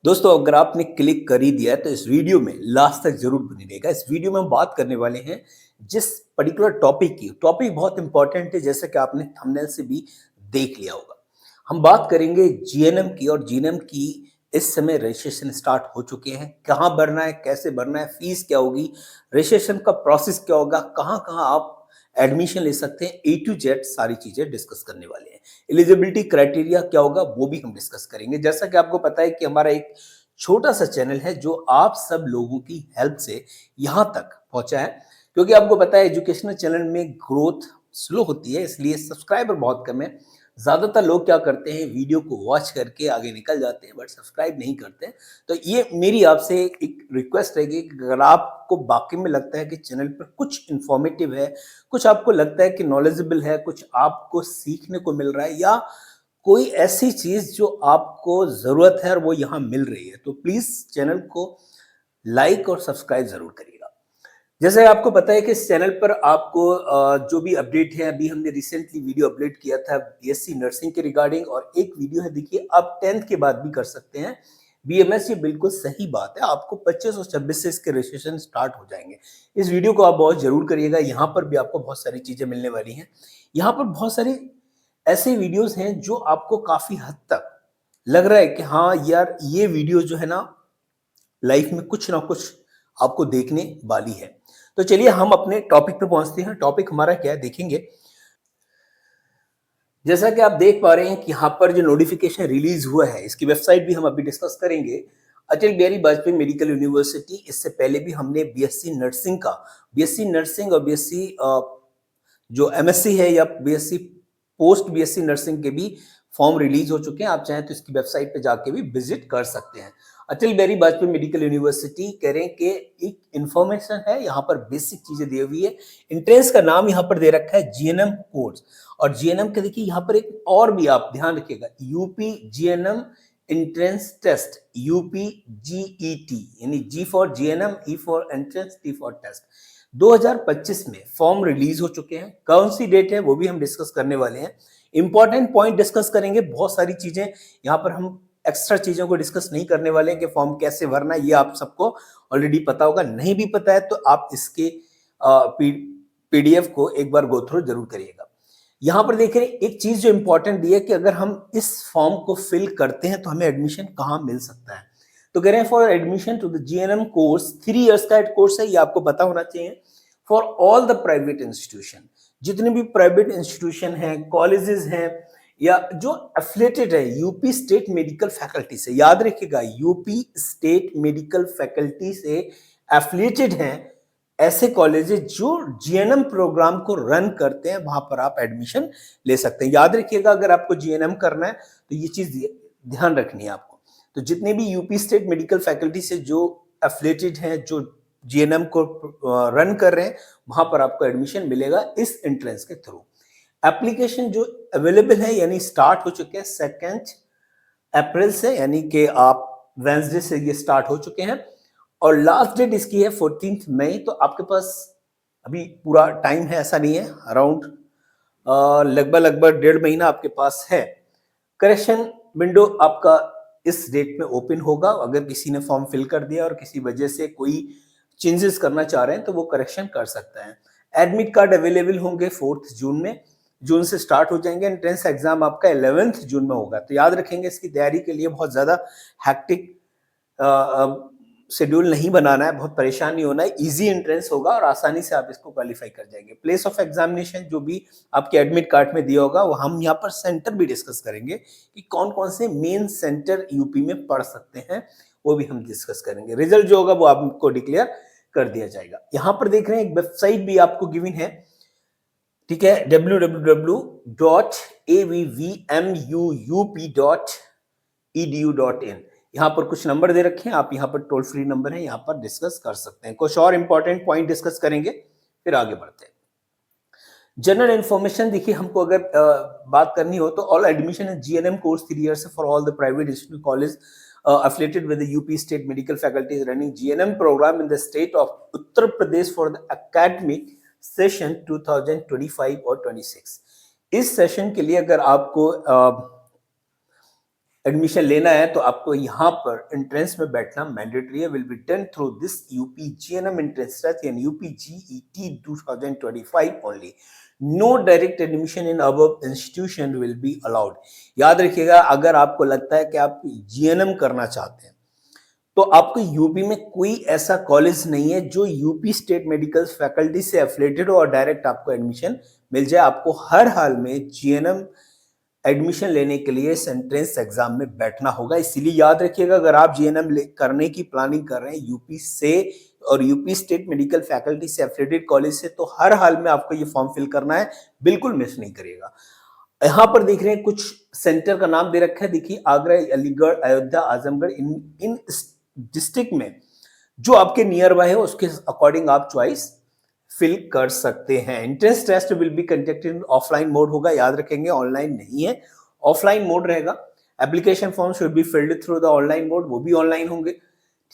दोस्तों अगर आपने क्लिक कर ही दिया है तो इस वीडियो में लास्ट तक जरूर बने रहेगा। इस वीडियो में हम बात करने वाले हैं जिस पर्टिकुलर टॉपिक की। टॉपिक बहुत इंपॉर्टेंट है, जैसा कि आपने थंबनेल से भी देख लिया होगा। हम बात करेंगे जीएनएम की, और जीएनएम की इस समय रजिस्ट्रेशन स्टार्ट हो चुके हैं। कहाँ भरना है, कैसे भरना है, फीस क्या होगी, रजिस्ट्रेशन का प्रोसेस क्या होगा, कहाँ कहाँ आप एडमिशन ले सकते हैं, ए टू जेड सारी चीजें डिस्कस करने वाले हैं। एलिजिबिलिटी क्राइटेरिया क्या होगा वो भी हम डिस्कस करेंगे। जैसा कि आपको पता है कि हमारा एक छोटा सा चैनल है जो आप सब लोगों की हेल्प से यहाँ तक पहुंचा है, क्योंकि आपको पता है एजुकेशनल चैनल में ग्रोथ स्लो होती है, इसलिए सब्सक्राइबर बहुत कम है। ज्यादातर लोग क्या करते हैं, वीडियो को वॉच करके आगे निकल जाते हैं बट सब्सक्राइब नहीं करते हैं। तो ये मेरी आपसे एक रिक्वेस्ट रहेगी कि अगर आपको वाकई में लगता है कि चैनल पर कुछ इंफॉर्मेटिव है, कुछ आपको लगता है कि नॉलेजेबल है, कुछ आपको सीखने को मिल रहा है, या कोई ऐसी चीज जो आपको जरूरत है और वो यहाँ मिल रही है, तो प्लीज चैनल को लाइक और सब्सक्राइब जरूर करिएगा। जैसे आपको पता है कि इस चैनल पर आपको जो भी अपडेट है, अभी हमने रिसेंटली वीडियो अपलोड किया था बीएससी नर्सिंग के रिगार्डिंग, और एक वीडियो है, देखिए आप 10th के बाद भी कर सकते हैं बीएमएस। ये बिल्कुल सही बात है, आपको 25 और 26 से इसके रजिस्ट्रेशन स्टार्ट हो जाएंगे। इस वीडियो को आप बहुत जरूर करिएगा। यहाँ पर भी आपको बहुत सारी चीजें मिलने वाली हैं। यहाँ पर बहुत सारी ऐसे वीडियोस हैं जो आपको काफी हद तक लग रहा है कि हाँ यार, ये वीडियो जो है ना लाइफ में कुछ ना कुछ आपको देखने वाली है। तो चलिए हम अपने टॉपिक पे पहुंचते हैं। टॉपिक हमारा क्या है देखेंगे। जैसा कि आप देख पा रहे हैं कि यहाँ पर जो नोटिफिकेशन रिलीज हुआ है, इसकी वेबसाइट भी हम अभी डिस्कस करेंगे। अटल बिहारी वाजपेयी मेडिकल यूनिवर्सिटी, इससे पहले भी हमने बीएससी नर्सिंग और बीएससी जो एमएससी है या बीएससी पोस्ट बीएससी नर्सिंग के भी फॉर्म रिलीज हो चुके हैं। आप चाहें तो इसकी वेबसाइट पे जाके भी विजिट कर सकते हैं। अटल बिहारी वाजपेयी मेडिकल यूनिवर्सिटी कह रहे हैं कि एक इंफॉर्मेशन है, यहाँ पर बेसिक चीजें दी हुई है। इंट्रेंस का नाम यहाँ पर दे रखा है जीएनएम कोर्स, और जीएनएम का देखिए यहाँ पर एक और भी आप ध्यान रखिएगा, UP GNM entrance test, UP GET, यानी G for GNM, E for entrance, T for test. 2025 में फॉर्म रिलीज हो चुके हैं। कौन सी डेट है वो भी हम डिस्कस करने वाले हैं। इंपॉर्टेंट पॉइंट डिस्कस करेंगे, बहुत सारी चीजें यहाँ पर हम एक्स्ट्रा चीजों को डिस्कस नहीं करने वाले हैं कि फॉर्म कैसे भरना है, ये आप सबको ऑलरेडी पता होगा। नहीं भी पता है तो आप इसके पीडीएफ को एक बार गो थ्रू जरूर करिएगा। यहाँ पर देख रहे हैं एक चीज जो इंपॉर्टेंट दी है कि अगर हम इस फॉर्म को फिल करते हैं तो हमें एडमिशन कहाँ मिल सकता है। तो कह रहे हैं for admission to the GNM course, 3 years का कोर्स है, ये आपको पता होना चाहिए। For all the private institution, जितने भी प्राइवेट इंस्टीट्यूशन हैं, कॉलेजेस हैं, या जो एफिलेटेड है यूपी स्टेट मेडिकल फैकल्टी से, याद रखिएगा यूपी स्टेट मेडिकल फैकल्टी से एफिलेटेड हैं, ऐसे कॉलेजेस जो जीएनएम प्रोग्राम को रन करते हैं, वहां पर आप एडमिशन ले सकते हैं। याद रखिएगा, अगर आपको जीएनएम करना है तो ये चीज ध्यान रखनी है आपको। तो जितने भी यूपी स्टेट मेडिकल फैकल्टी से जो एफिलेटेड हैं, जो जीएनएम को रन कर रहे हैं, वहां पर आपको एडमिशन मिलेगा इस एंट्रेंस के थ्रू। एप्लीकेशन जो अवेलेबल है, यानी स्टार्ट हो चुके हैं 2 अप्रैल से, यानी कि आप वेंसडे से ये स्टार्ट हो चुके हैं, और लास्ट डेट इसकी है 14 मई। तो आपके पास अभी पूरा टाइम है, ऐसा नहीं है, अराउंड लगभग 1.5 महीना आपके पास है। करेक्शन विंडो आपका इस डेट में ओपन होगा। अगर किसी ने फॉर्म फिल कर दिया और किसी वजह से कोई चेंजेस करना चाह रहे हैं तो वो करेक्शन कर सकता है। एडमिट कार्ड अवेलेबल होंगे 4 जून में, जून से स्टार्ट हो जाएंगे। एंट्रेंस एग्जाम आपका 11 जून में होगा। तो याद रखेंगे, इसकी तैयारी के लिए बहुत ज्यादा हैक्टिक शेड्यूल नहीं बनाना है, बहुत परेशान नहीं होना है। इजी एंट्रेंस होगा और आसानी से आप इसको क्वालिफाई कर जाएंगे। प्लेस ऑफ एग्जामिनेशन जो भी आपके एडमिट कार्ड में दिया होगा, वो हम यहाँ पर सेंटर भी डिस्कस करेंगे कि कौन कौन से मेन सेंटर यूपी में पढ़ सकते हैं, वो भी हम डिस्कस करेंगे। रिजल्ट जो होगा वो आपको डिक्लेयर कर दिया जाएगा। यहाँ पर देख रहे हैं एक वेबसाइट भी आपको गिवन है, ठीक है, www.avvmuup.edu.in। यहाँ पर कुछ नंबर दे रखे हैं, आप यहाँ पर टोल फ्री नंबर है, यहाँ पर डिस्कस कर सकते हैं। कुछ और इंपॉर्टेंट पॉइंट डिस्कस करेंगे, फिर आगे बढ़ते हैं। जनरल इन्फॉर्मेशन देखिए, हमको अगर बात करनी हो तो all admission in GNM course 3 years for all the private institute college affiliated with the UP State Medical Faculty is running GNM program in the state of Uttar Pradesh for the academic session 2025 और 26। इस session के लिए अगर आपको admission लेना है तो आपको यहाँ पर एंट्रेंस में बैठना मैंडेटरी है, will be done through this UP GNM entrance test and UP GET 2025 only. No direct admission in above institution will be allowed. याद रखिएगा, अगर आपको लगता है कि आप जीएनएम करना चाहते हैं तो आपको यूपी में कोई ऐसा कॉलेज नहीं है जो यूपी स्टेट मेडिकल फैकल्टी से एफिलेटेड हो और डायरेक्ट आपको एडमिशन मिल जाए। आपको हर हाल में जीएनएम एडमिशन लेने के लिए इस एंट्रेंस एग्जाम में बैठना होगा। इसीलिए याद रखिएगा, अगर आप जीएनएम करने की प्लानिंग कर रहे हैं यूपी से और यूपी स्टेट मेडिकल फैकल्टी से एफिलेटेड कॉलेज से, तो हर हाल में आपको ये फॉर्म फिल करना है, बिल्कुल मिस नहीं करिएगा। यहाँ पर देख रहे हैं कुछ सेंटर का नाम दे रखा है, देखिए आगरा, अलीगढ़, अयोध्या, आजमगढ़। इन डिस्ट्रिक्ट में जो आपके नियर बाय है उसके अकॉर्डिंग आप चॉइस फिल कर सकते हैं। Entrance test will be conducted in offline mode होगा, याद रखेंगे ऑनलाइन नहीं है, ऑफलाइन मोड रहेगा। Application form should be filled through the online mode, वो भी ऑनलाइन होंगे,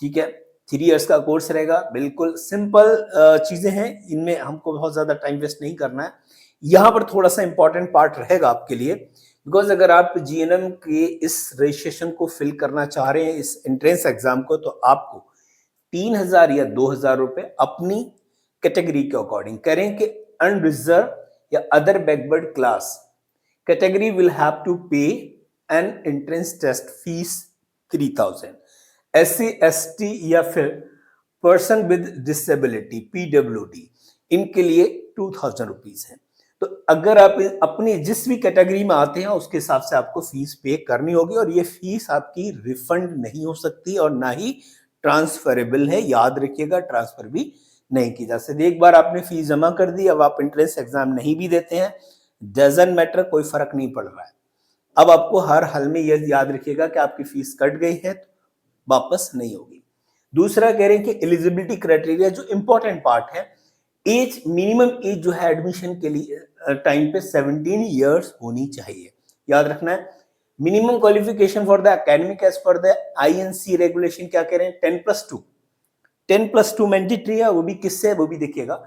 ठीक है। 3 इयर्स का कोर्स रहेगा, बिल्कुल सिंपल चीजें हैं, इनमें हमको बहुत ज्यादा टाइम वेस्ट नहीं करना है। यहाँ पर थोड़ा सा इंपॉर्टेंट पार्ट रहेगा आपके लिए, बिकॉज अगर आप जीएनएम के इस रजिस्ट्रेशन को फिल करना चाह रहे हैं, इस एंट्रेंस एग्जाम को, तो आपको 3,000 या 2,000 रुपए अपनी कैटेगरी के अकॉर्डिंग करें कि अनरिजर्व या other backward class category will have to pay an entrance test fees 3,000। SC ST या फिर पर्सन विद डिसेबिलिटी PWD, इनके लिए 2,000 रुपीज है। तो अगर आप अपनी जिस भी कैटेगरी में आते हैं उसके हिसाब से आपको फीस पे करनी होगी, और ये फीस आपकी रिफंड नहीं हो सकती और ना ही ट्रांसफरेबल है। याद रखिएगा, ट्रांसफर भी नहीं की जा सकती। एक बार आपने फीस जमा कर दी, अब आप एंट्रेंस एग्जाम नहीं भी देते हैं, डजंट मैटर, कोई फर्क नहीं पड़ रहा है। अब आपको हर हाल में यह याद रखिएगा कि आपकी फीस कट गई है तो वापस नहीं होगी। दूसरा कह रहे हैं कि एलिजिबिलिटी क्राइटेरिया, जो इंपॉर्टेंट पार्ट है, एज, मिनिमम एज जो है एडमिशन के लिए टाइम पे 17 इयर्स होनी चाहिए, याद रखना है। Minimum qualification for the academic as per the INC regulation क्या कह रहे हैं, 10+2। 10+2 मैंडेटरी है, वो भी किससे है वो भी देखिएगा,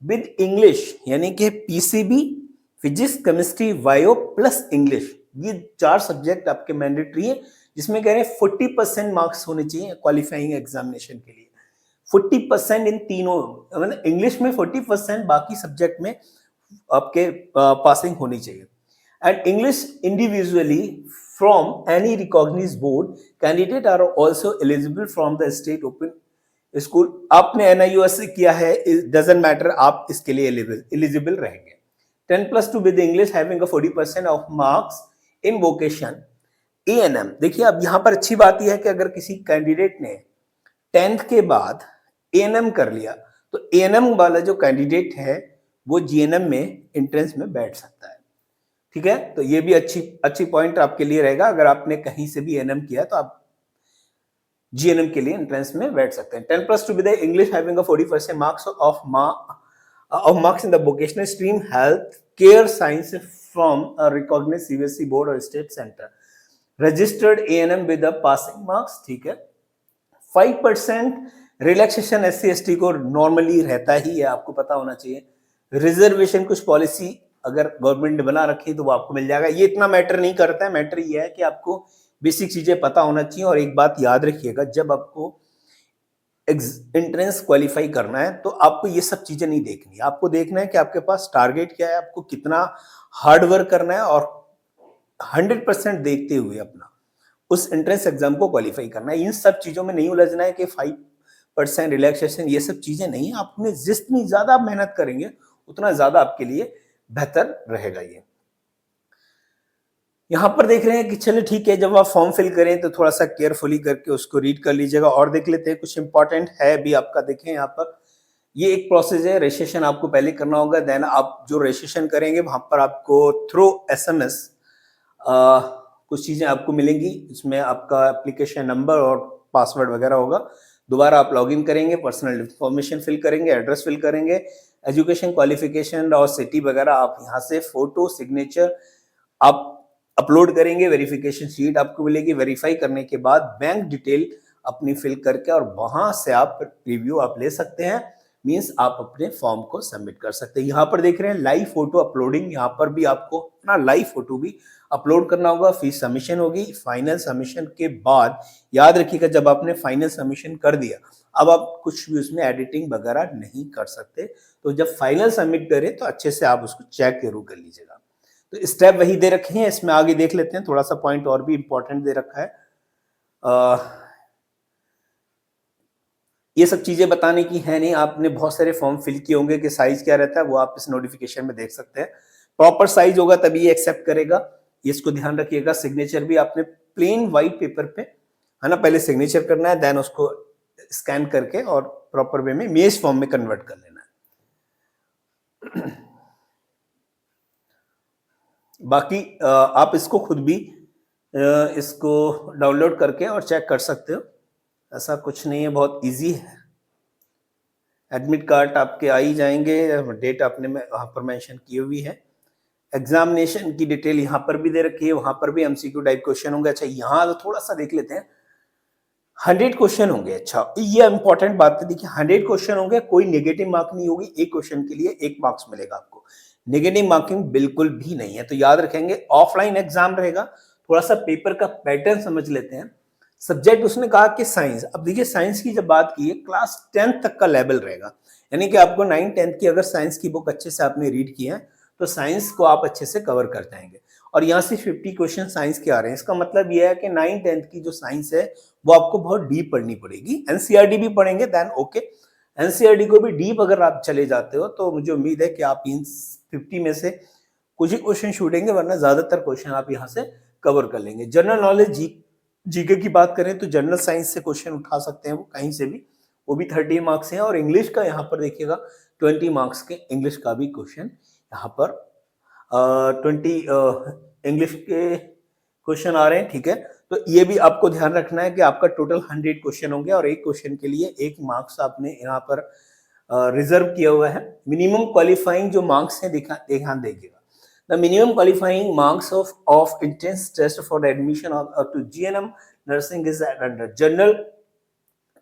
विद इंग्लिश, यानी कि PCB, physics, chemistry, bio plus English, ये 4 सब्जेक्ट आपके मैंडेटरी है, जिसमें कह रहे हैं 40% मार्क्स होने चाहिए क्वालिफाइंग एग्जामिनेशन के लिए। 40% इन तीनों, मतलब इंग्लिश में 40%, बाकी सब्जेक्ट में आपके पासिंग होनी चाहिए। And English individually from any recognised board, candidate are also eligible from the state open school. आपने NIOS से किया है, डजंट मैटर, आप इसके लिए एलिजिबल रहेंगे। 10+2 with English having a 40% of marks in vocation ANM। देखिए अब यहाँ पर अच्छी बात यह है कि अगर किसी कैंडिडेट ने 10th के बाद ANM कर लिया तो ANM वाला जो कैंडिडेट है वो GNM में एंट्रेंस में बैठ सकता है, ठीक है। तो ये भी अच्छी पॉइंट आपके लिए रहेगा, अगर आपने कहीं से भी ANM किया तो आप GNM के लिए एंट्रेंस में बैठ सकते हैं। 10+2 with English having a 40% marks of marks in the vocational stream health care science from a recognised CBSE board और state centre, registered ANM with a passing marks, ठीक है। 5% रिलैक्सेशन SC ST को normally रहता ही है, आपको पता होना चाहिए। रिजर्वेशन कुछ पॉलिसी अगर गवर्नमेंट ने बना रखी तो वो आपको मिल जाएगा, ये इतना मैटर नहीं करता है। मैटर ये है कि आपको बेसिक चीजें पता होना चाहिए। और एक बात याद रखिएगा, जब आपको एंट्रेंस क्वालिफाई करना है तो आपको ये सब चीजें नहीं देखनी, आपको देखना है कि आपके पास टारगेट क्या है, आपको कितना हार्ड वर्क करना है, और 100% देखते हुए अपना उस एंट्रेंस एग्जाम को क्वालिफाई करना है। इन सब चीजों में नहीं उलझना है कि 5% रिलैक्सेशन, ये सब चीजें नहीं। आपने जितनी ज्यादा मेहनत करेंगे उतना ज्यादा आपके लिए बेहतर रहेगा। ये यहाँ पर देख रहे हैं कि चलो ठीक है, जब आप फॉर्म फिल करें तो थोड़ा सा केयरफुली करके उसको रीड कर लीजिएगा। और देख लेते हैं कुछ इंपॉर्टेंट है भी आपका, देखें यहाँ पर ये एक प्रोसेस है, रजिस्ट्रेशन आपको पहले करना होगा, देन आप जो रजिस्ट्रेशन करेंगे वहां पर आपको थ्रू SMS कुछ चीजें आपको मिलेंगी, इसमें आपका एप्लीकेशन नंबर और पासवर्ड वगैरह होगा। दोबारा आप लॉगिन करेंगे, पर्सनल इंफॉर्मेशन फिल करेंगे, एड्रेस फिल करेंगे, एजुकेशन क्वालिफिकेशन और सिटी वगैरह आप यहाँ से फोटो सिग्नेचर आप अपलोड करेंगे, वेरिफिकेशन शीट आपको मिलेगी। वेरीफाई करने के बाद बैंक डिटेल अपनी फिल करके और वहां से आप रिव्यू आप ले सकते हैं। मीन्स आप अपने फॉर्म को सबमिट कर सकते हैं। यहाँ पर देख रहे हैं लाइव फोटो अपलोडिंग, यहाँ पर भी आपको अपना लाइव फोटो भी अपलोड करना होगा। फीस सबमिशन होगी। फाइनल सबमिशन के बाद याद रखिएगा, जब आपने फाइनल सबमिशन कर दिया, अब आप कुछ भी उसमें एडिटिंग वगैरह नहीं कर सकते। तो जब फाइनल सबमिट करें तो अच्छे से आप उसको चेक जरूर कर लीजिएगा। तो स्टेप वही दे रखे हैं, इसमें आगे देख लेते हैं। थोड़ा सा पॉइंट और भी इंपॉर्टेंट दे रखा है। ये सब चीजें बताने की है नहीं, आपने बहुत सारे फॉर्म फिल किए होंगे कि साइज क्या रहता है, वो आप इस नोटिफिकेशन में देख सकते हैं। प्रॉपर साइज होगा तभी ये एक्सेप्ट करेगा, इसको ध्यान रखिएगा। सिग्नेचर भी आपने प्लेन व्हाइट पेपर पे, है ना, पहले सिग्नेचर करना है, देन उसको स्कैन करके और प्रॉपर वे में मेज फॉर्म में कन्वर्ट कर लेना है। बाकी आप इसको खुद भी इसको डाउनलोड करके और चेक कर सकते हो, ऐसा कुछ नहीं है, बहुत इजी है। एडमिट कार्ड आपके आ ही जाएंगे, डेट आपने वहां पर मेंशन की हुई है। एग्जामिनेशन की डिटेल यहाँ पर भी दे रखी है, वहां पर भी एमसीक्यू टाइप क्वेश्चन होंगे। अच्छा, यहाँ तो थोड़ा सा देख लेते हैं, 100 क्वेश्चन होंगे। अच्छा, ये इंपॉर्टेंट बात है, देखिए 100 क्वेश्चन होंगे, कोई नेगेटिव मार्क नहीं होगी, एक क्वेश्चन के लिए 1 मार्क्स मिलेगा आपको, नेगेटिव मार्किंग बिल्कुल भी नहीं है। तो याद रखेंगे ऑफलाइन एग्जाम रहेगा। थोड़ा सा पेपर का पैटर्न समझ लेते हैं। सब्जेक्ट उसने कहा कि साइंस। अब देखिए साइंस की जब बात की है, क्लास 10th तक का लेवल रहेगा, यानी कि आपको 9 10th की अगर साइंस की बुक अच्छे से आपने रीड की है तो साइंस को आप अच्छे से कवर कर जाएंगे। और यहाँ से 50 क्वेश्चन साइंस के आ रहे हैं, इसका मतलब यह है कि 9 10th की जो साइंस है वो आपको बहुत डीप पढ़नी पड़ेगी। एनसीईआरटी भी पढ़ेंगे देन ओके, एनसीईआरटी को भी डीप अगर आप चले जाते हो तो मुझे उम्मीद है कि आप इन 50 में से कुछ ही क्वेश्चन छूटेंगे, वरना ज्यादातर क्वेश्चन आप यहाँ से कवर कर लेंगे। जनरल नॉलेज जीके की बात करें तो जनरल साइंस से क्वेश्चन उठा सकते हैं वो कहीं से भी, वो भी 30 मार्क्स हैं। और इंग्लिश का यहाँ पर देखिएगा 20 मार्क्स के इंग्लिश का भी क्वेश्चन यहाँ पर 20 इंग्लिश के क्वेश्चन आ रहे हैं, ठीक है। तो ये भी आपको ध्यान रखना है कि आपका टोटल 100 क्वेश्चन होंगे और एक क्वेश्चन के लिए 1 मार्क्स आपने यहाँ पर रिजर्व किया हुआ है। मिनिमम क्वालिफाइंग जो मार्क्स हैं ध्यान देखिएगा। The minimum qualifying marks of entrance test for the admission to GNM nursing is at under general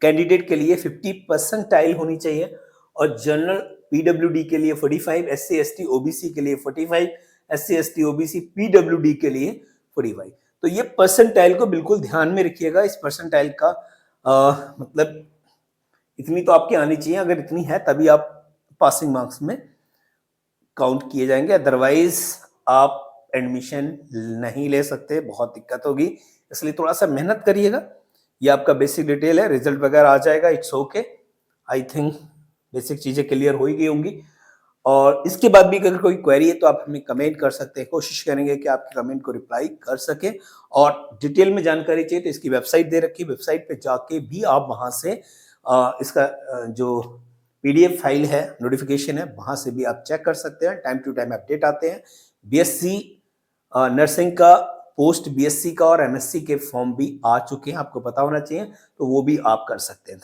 candidate के लिए 50 परसेंटाइल होनी चाहिए और जनरल पीडब्ल्यूडी के लिए 45, एससी एसटी ओबीसी के लिए 45, एससी एसटी ओबीसी पीडब्ल्यूडी के लिए 45। तो ये परसेंटाइल को बिल्कुल ध्यान में रखिएगा। इस परसेंटाइल का मतलब इतनी तो आपकी आनी चाहिए, अगर इतनी है तभी आप पासिंग मार्क्स में काउंट किए जाएंगे, अदरवाइज आप एडमिशन नहीं ले सकते, बहुत दिक्कत होगी। इसलिए थोड़ा सा मेहनत करिएगा। ये आपका बेसिक डिटेल है, रिजल्ट वगैरह आ जाएगा, it's okay. I think basic चीजें क्लियर हो ही गई होंगी। और इसके बाद भी अगर कोई क्वेरी है तो आप हमें कमेंट कर सकते हैं, कोशिश करेंगे कि आपके कमेंट को रिप्लाई कर सके। और डिटेल में जानकारी चाहिए तो इसकी वेबसाइट दे रखी है, वेबसाइट पे जाके भी आप वहां से इसका जो पीडीएफ फाइल है, नोटिफिकेशन है, वहां से भी आप चेक कर सकते हैं। टाइम टू टाइम अपडेट आते हैं। बीएससी नर्सिंग का, पोस्ट बीएससी का और एमएससी के फॉर्म भी आ चुके हैं, आपको पता होना चाहिए, तो वो भी आप कर सकते हैं।